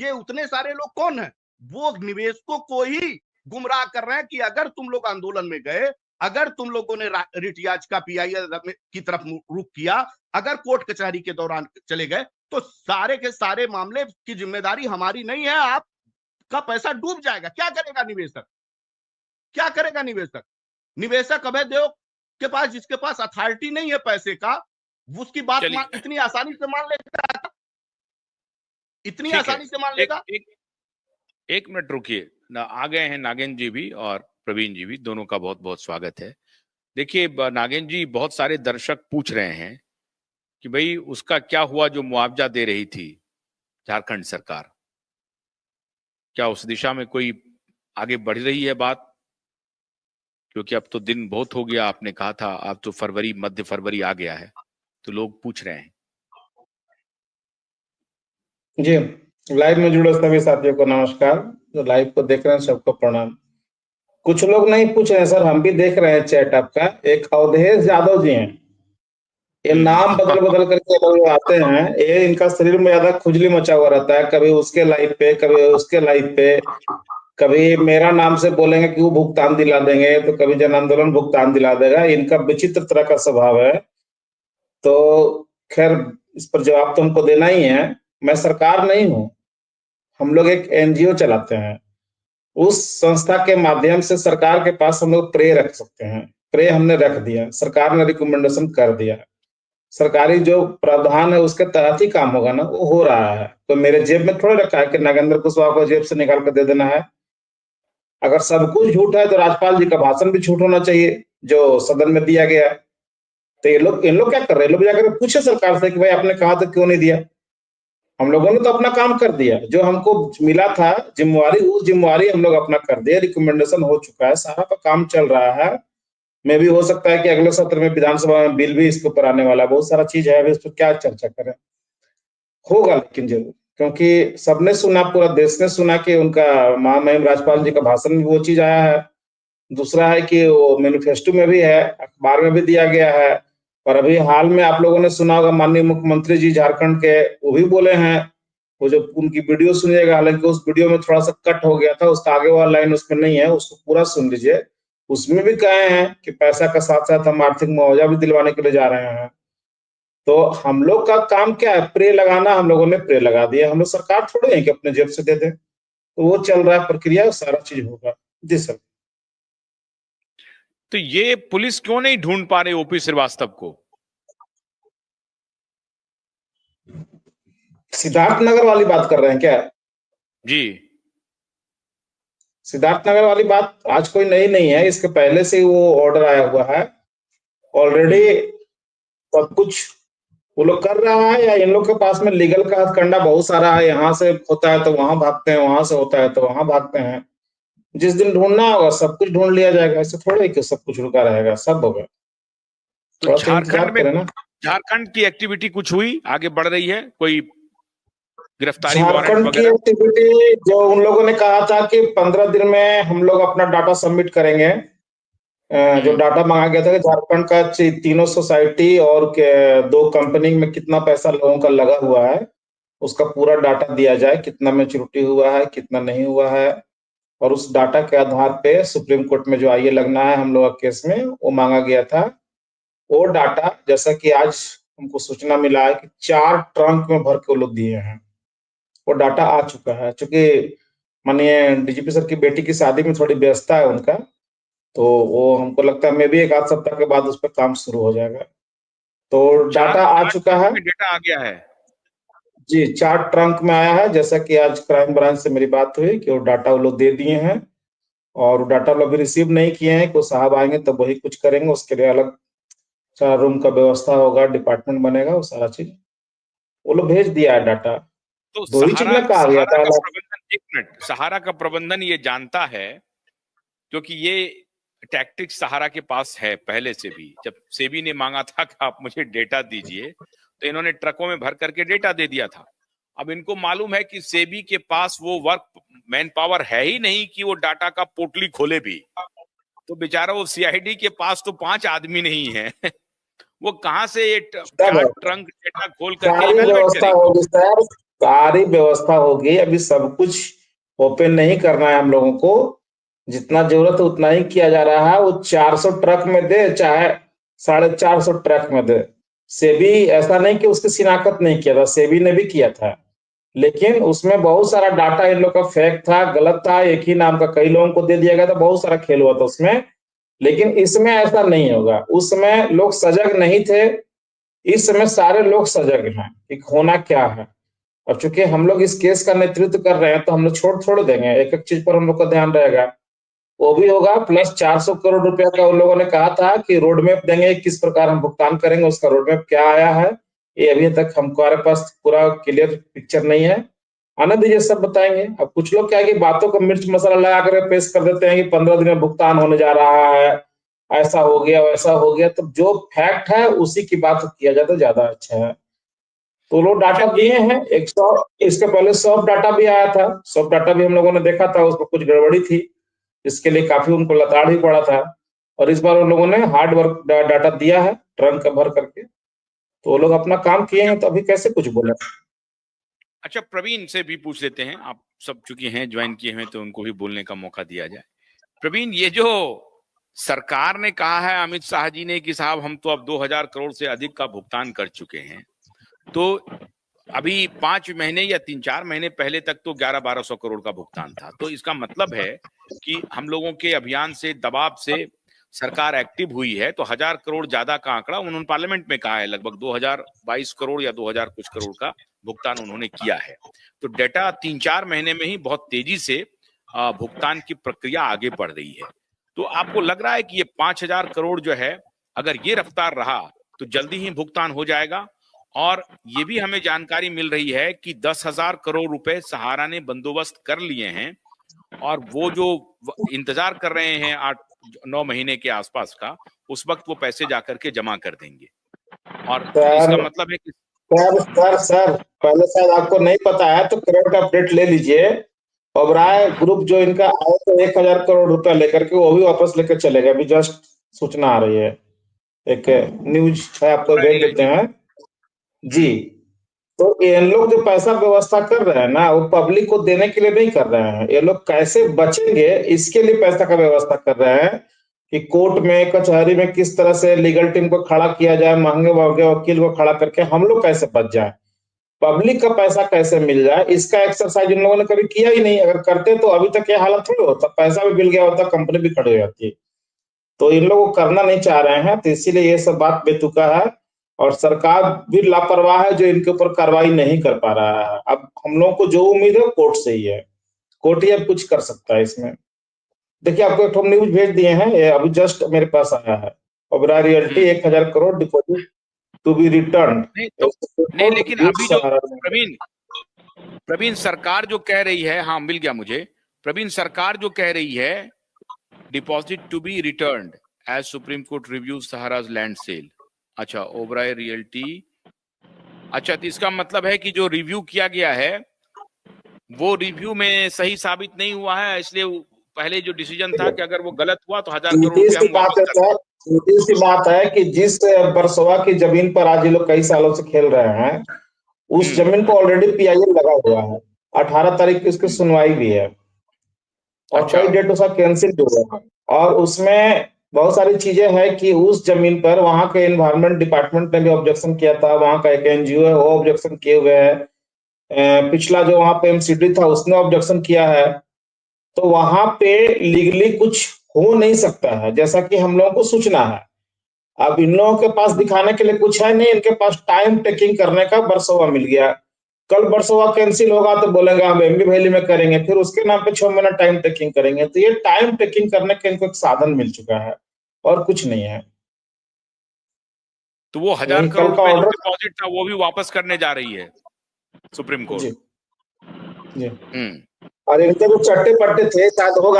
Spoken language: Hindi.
ये उतने सारे लोग कौन है? वो निवेशकों को ही गुमराह कर रहे हैं कि अगर तुम लोग आंदोलन में गए, अगर तुम लोगों ने रिट याचिका पीआई की तरफ रुख किया, अगर कोर्ट कचहरी के दौरान चले गए, तो सारे के सारे मामले की जिम्मेदारी हमारी नहीं है, आपका पैसा डूब जाएगा। क्या करेगा निवेशक? क्या करेगा निवेशक? निवेशक अभय देओ के पास, जिसके पास अथॉरिटी नहीं है पैसे का, उसकी बात इतनी आसानी से मान लेगा? इतनी आसानी से मान लेगा? एक मिनट रुकिए ना, आ गए हैं नागेंद्र जी भी और प्रवीण जी भी, दोनों का बहुत बहुत स्वागत है। देखिए नागेंद्र जी, बहुत सारे दर्शक पूछ रहे हैं कि भाई उसका क्या हुआ जो मुआवजा दे रही थी झारखंड सरकार, क्या उस दिशा में कोई आगे बढ़ रही है बात? क्योंकि अब तो दिन बहुत हो गया, आपने कहा था, अब तो फरवरी, मध्य फरवरी आ गया है, तो लोग पूछ रहे हैं। जी, लाइव में जुड़े सभी साथियों को नमस्कार, जो लाइव को देख रहे हैं सबको प्रणाम। कुछ लोग नहीं पूछ रहे हैं सर, हम भी देख रहे हैं चैट आपका। एक अवधेश यादव जी हैं, ये नाम बदल बदल करके लोग आते हैं, ये इनका शरीर में ज्यादा खुजली मचा हुआ रहता है, कभी उसके लाइव पे, कभी उसके लाइव पे, कभी मेरा नाम से बोलेंगे कि वो भुगतान दिला देंगे, तो कभी जन आंदोलन भुगतान दिला देगा। इनका विचित्र तरह का स्वभाव है। तो खैर, इस पर जवाब तो हमको देना ही है। मैं सरकार नहीं हूं, हम लोग एक एनजीओ चलाते हैं। उस संस्था के माध्यम से सरकार के पास हम लोग प्रे रख सकते हैं। प्रे हमने रख दिया, सरकार ने रिकमेंडेशन कर दिया, सरकारी जो प्रावधान है उसके तहत ही काम होगा ना, वो हो रहा है। तो मेरे जेब में थोड़ा रखा है कि नागेंद्र कुशवाहा को जेब से निकाल कर दे देना है। अगर सब कुछ झूठ है तो राजपाल जी का भाषण भी झूठ होना चाहिए जो सदन में दिया गया है। तो इन लोग क्या कर रहे हैं? लोग जाकर पूछे सरकार से कि भाई आपने कहा तो क्यों नहीं दिया। हम लोगों ने तो अपना काम कर दिया, जो हमको मिला था जिम्मेवारी, वो जिम्मेवारी हम लोग अपना कर दिया। रिकमेंडेशन हो चुका है, सारा का काम चल रहा है। मैं भी हो सकता है कि अगले सत्र में विधानसभा में बिल भी इसके ऊपर आने वाला है। बहुत सारा चीज है, अभी इस पर क्या चर्चा करें, होगा लेकिन जरूर, क्योंकि सबने सुना, पूरा देश ने सुना कि उनका महामहिम राज्यपाल जी का भाषण में वो चीज आया है। दूसरा है कि वो मैनिफेस्टो में भी है, अखबार में भी दिया गया है। और अभी हाल में आप लोगों ने सुना होगा, माननीय मुख्यमंत्री जी झारखंड के, वो भी बोले हैं। वो जो उनकी वीडियो सुनिएगा, हालांकि उस वीडियो में थोड़ा सा कट हो गया था, उसका आगे वाला लाइन उसमें नहीं है, उसको पूरा सुन लीजिए। उसमें भी कहे हैं कि पैसा का साथ साथ हम आर्थिक मुआवजा भी दिलवाने के लिए जा रहे हैं। तो हम लोग का काम क्या है? प्रे लगाना। हम लोगों ने प्रे लगा दिया। हम लोग सरकार थोड़े हैं कि अपने जेब से दे दें। तो वो चल रहा है प्रक्रिया, सारा चीज होगा। जी सर। तो ये पुलिस क्यों नहीं ढूंढ पा रही ओपी श्रीवास्तव को? सिद्धार्थनगर वाली बात कर रहे हैं क्या? जी, सिद्धार्थनगर वाली बात आज कोई नई नहीं है, इसके पहले से ही वो ऑर्डर आया हुआ है ऑलरेडी। सब कुछ वो लोग कर रहा है, या इन लोग के पास में लीगल का हथकंडा बहुत सारा है। यहाँ से होता है तो वहां भागते हैं, वहां से होता है तो वहां भागते हैं। जिस दिन ढूंढना होगा सब कुछ ढूंढ लिया जाएगा। ऐसे थोड़े कि सब कुछ रुका रहेगा, सब होगा। तो झारखंड की एक्टिविटी कुछ हुई, आगे बढ़ रही है? कोई गिरफ्तारी झारखंड की एक्टिविटी, जो उन लोगों ने कहा था कि 15 दिन में हम लोग अपना डाटा सबमिट करेंगे, जो डाटा मांगा गया था कि झारखंड का तीनों सोसाइटी और 2 कंपनी में कितना पैसा लोगों का लगा हुआ है, उसका पूरा डाटा दिया जाए, कितना मैच्योरिटी हुआ है, कितना नहीं हुआ है। और उस डाटा के आधार पे सुप्रीम कोर्ट में जो आइए लगना है हम लोग का केस में, वो मांगा गया था। वो डाटा, जैसा कि आज हमको सूचना मिला है कि 4 ट्रंक में भर के वो लोग दिए हैं, वो डाटा आ चुका है। चूंकि माननीय डीजीपी सर की बेटी की शादी में थोड़ी व्यस्तता है उनका, तो वो हमको लगता है मैं भी 1 आध सप्ताह के बाद उस पर काम शुरू हो जाएगा। तो डाटा आ चुका है, डेटा आ गया है जी। 4 ट्रंक में आया है, जैसा कि आज क्राइम ब्रांच से मेरी बात हुई कि वो डाटा वो लोग दे दिए हैं। और डाटा लोग भी रिसीव नहीं किए हैं, को साहब आएंगे तब वही कुछ करेंगे। उसके लिए अलग सारा रूम का व्यवस्था होगा, डिपार्टमेंट बनेगा, वो सारा चीज वो लोग भेज दिया है डाटा। तो 2 ही चीज में कहा गया था। एक मिनट, सहारा का प्रबंधन ये जानता है, क्योंकि ये टैक्टिक्स सहारा के पास है पहले से भी। जब सेबी ने मांगा था कि आप मुझे डेटा दीजिए, तो इन्होंने ट्रकों में भर करके डेटा दे दिया था। अब इनको मालूम है कि सेबी के पास वो वर्क मैन पावर है ही नहीं कि वो डाटा का पोटली खोले भी। तो बेचारा वो सीआईडी के पास तो 5 आदमी नहीं है वो कहां से ये 4 ट्रंक डेटा खोल करके व्यवस्था होगी सर, सारी व्यवस्था होगी। अभी सब कुछ ओपन नहीं करना है हम लोगों को, जितना जरूरत है उतना ही किया जा रहा है। वो 400 ट्रक में दे चाहे 450 ट्रक में दे, सेबी ऐसा नहीं कि उसकी शिनाख्त नहीं किया था, सेबी ने भी किया था, लेकिन उसमें बहुत सारा डाटा इन लोग का फेक था, गलत था, एक ही नाम का कई लोगों को दे दिया गया था, बहुत सारा खेल हुआ था उसमें। लेकिन इसमें ऐसा नहीं होगा। उस समय लोग सजग नहीं थे, इस समय सारे लोग सजग हैं कि होना क्या है। और चूंकि हम लोग इस केस का नेतृत्व कर रहे हैं तो हम लोग छोड़ देंगे, एक एक चीज पर हम लोग का ध्यान रहेगा। वो भी होगा, प्लस 400 करोड़ रुपया का उन लोगों ने कहा था कि रोड मैप देंगे, किस प्रकार हम भुगतान करेंगे, उसका रोड मैप क्या आया है ये अभी तक हमारे पास पूरा क्लियर पिक्चर नहीं है। आने दीजिए, सब बताएंगे। अब कुछ लोग क्या है कि बातों को मिर्च मसाला लगा कर पेश कर देते हैं कि 15 दिन में भुगतान होने जा रहा है, ऐसा हो गया वैसा हो गया। तो जो फैक्ट है उसी की बात किया जाए तो ज्यादा अच्छा है। तो लोग डाटा दिए हैं 100, इसके पहले सॉफ्ट डाटा भी आया था, सॉफ्ट डाटा भी हम लोगों ने देखा था, उसमें कुछ गड़बड़ी थी, इसके लिए काफी उनको लताड़ भी पड़ा था। और इस बार उन लोगों ने हार्ड वर्क डाटा दिया है ट्रंक भर करके, तो वो लोग अपना काम किए हैं, तो अभी कैसे कुछ बोले। अच्छा, प्रवीण से भी पूछ लेते हैं, आप सब चूंकि हैं ज्वाइन किए हुए तो उनको भी बोलने का मौका दिया जाए। प्रवीण, ये जो सरकार ने कहा है, अमित शाह जी ने, कि साहब हम तो अब 2000 करोड़ से अधिक का भुगतान कर चुके हैं, तो अभी 5 महीने या 3-4 महीने पहले तक तो 1100-1200 करोड़ का भुगतान था। तो इसका मतलब है कि हम लोगों के अभियान से, दबाव से सरकार एक्टिव हुई है। तो 1000 करोड़ ज्यादा का आंकड़ा उन्होंने पार्लियामेंट में कहा है, लगभग 2022 करोड़ या 2000 कुछ करोड़ का भुगतान उन्होंने किया है। तो डेटा 3-4 महीने में ही बहुत तेजी से भुगतान की प्रक्रिया आगे बढ़ रही है। तो आपको लग रहा है कि ये 5000 करोड़ जो है, अगर ये रफ्तार रहा तो जल्दी ही भुगतान हो जाएगा? और ये भी हमें जानकारी मिल रही है कि 10,000 करोड़ रुपए सहारा ने बंदोबस्त कर लिए हैं, और वो जो इंतजार कर रहे हैं 8-9 महीने के आसपास का, उस वक्त वो पैसे जाकर के जमा कर देंगे। और इसका मतलब है कि सर पहले शायद आपको नहीं पता है तो करंट अपडेट ले लीजिए। ओबराय ग्रुप जो इनका आया तो 1000 करोड़ रुपया लेकर के वो भी वापस लेकर चले गए। अभी जस्ट सूचना आ रही है, एक न्यूज है, आपको भेज देते हैं जी। तो ये लोग जो पैसा व्यवस्था कर रहे हैं ना, वो पब्लिक को देने के लिए नहीं कर रहे हैं, ये लोग कैसे बचेंगे इसके लिए पैसा का व्यवस्था कर रहे हैं कि कोर्ट में, कचहरी में किस तरह से लीगल टीम को खड़ा किया जाए, महंगे वकील को खड़ा करके हम लोग कैसे बच जाए, पब्लिक का पैसा कैसे मिल जाए, इसका एक्सरसाइज इन लोगों ने कभी किया ही नहीं। अगर करते तो अभी तक ये हालत थोड़ी होता, पैसा भी मिल गया होता, कंपनी भी खड़ी हो जाती। तो इन लोग करना नहीं चाह रहे हैं, तो इसीलिए ये सब बात बेतुका है। और सरकार भी लापरवाह है जो इनके ऊपर कार्रवाई नहीं कर पा रहा है। अब हम लोग को जो उम्मीद है कोर्ट से ही है, कोर्ट ही अब कुछ कर सकता है इसमें। देखिए, आपको एक न्यूज भेज दिए हैं, ये अभी जस्ट मेरे पास आया है। Oberoi realty 1000 crore deposit to be return. नहीं, लेकिन अभी जो प्रवीण सरकार जो कह रही है, हाँ मिल गया मुझे, प्रवीण सरकार जो कह रही है deposit to be returned as Supreme Court reviews Sahara's land sale. अच्छा, ओबराय रियल्टी, अच्छा, तो इसका मतलब है कि जो रिव्यू किया गया है वो रिव्यू में सही साबित नहीं हुआ है, इसलिए पहले जो डिसीजन था कि अगर वो गलत हुआ तो 1000 करोड़ रुपया हम वापस कर देंगे। सीधी सी बात है कि जिस बरसोवा की जमीन पर आज ये लोग कई सालों से खेल रहे हैं, उस जमीन को ऑलरेडी पीआईएल लगा हुआ है। 18 तारीख की उसकी सुनवाई भी है, और अच्छा। कई डेट उसका कैंसिल भी हुआ है। और उसमें बहुत सारी चीजें हैं कि उस जमीन पर वहां के एनवायरमेंट डिपार्टमेंट ने भी ऑब्जेक्शन किया था, वहां का एक एनजीओ है वो ऑब्जेक्शन किए हुए है, पिछला जो वहां पे एमसीडी था उसने ऑब्जेक्शन किया है। तो वहां पे लीगली कुछ हो नहीं सकता है, जैसा कि हम लोगों को सूचना है। अब इन लोगों के पास दिखाने के लिए कुछ है नहीं, इनके पास टाइम टेकिंग करने का बरसोवा मिल गया। कल बरसोवा कैंसिल होगा तो बोलेंगे हम एमबी वैली में करेंगे, फिर उसके नाम पे 6 महीना टाइम टेकिंग करेंगे। तो ये टाइम टेकिंग करने का इनको एक साधन मिल चुका है और कुछ नहीं है। तो वो 1000 करोड़ रुपए जो डिपॉजिट था वो भी वापस करने जा रही है सुप्रीम कोर्ट। जी। और इनके जो चट्टे पट्टे थे शायद होगा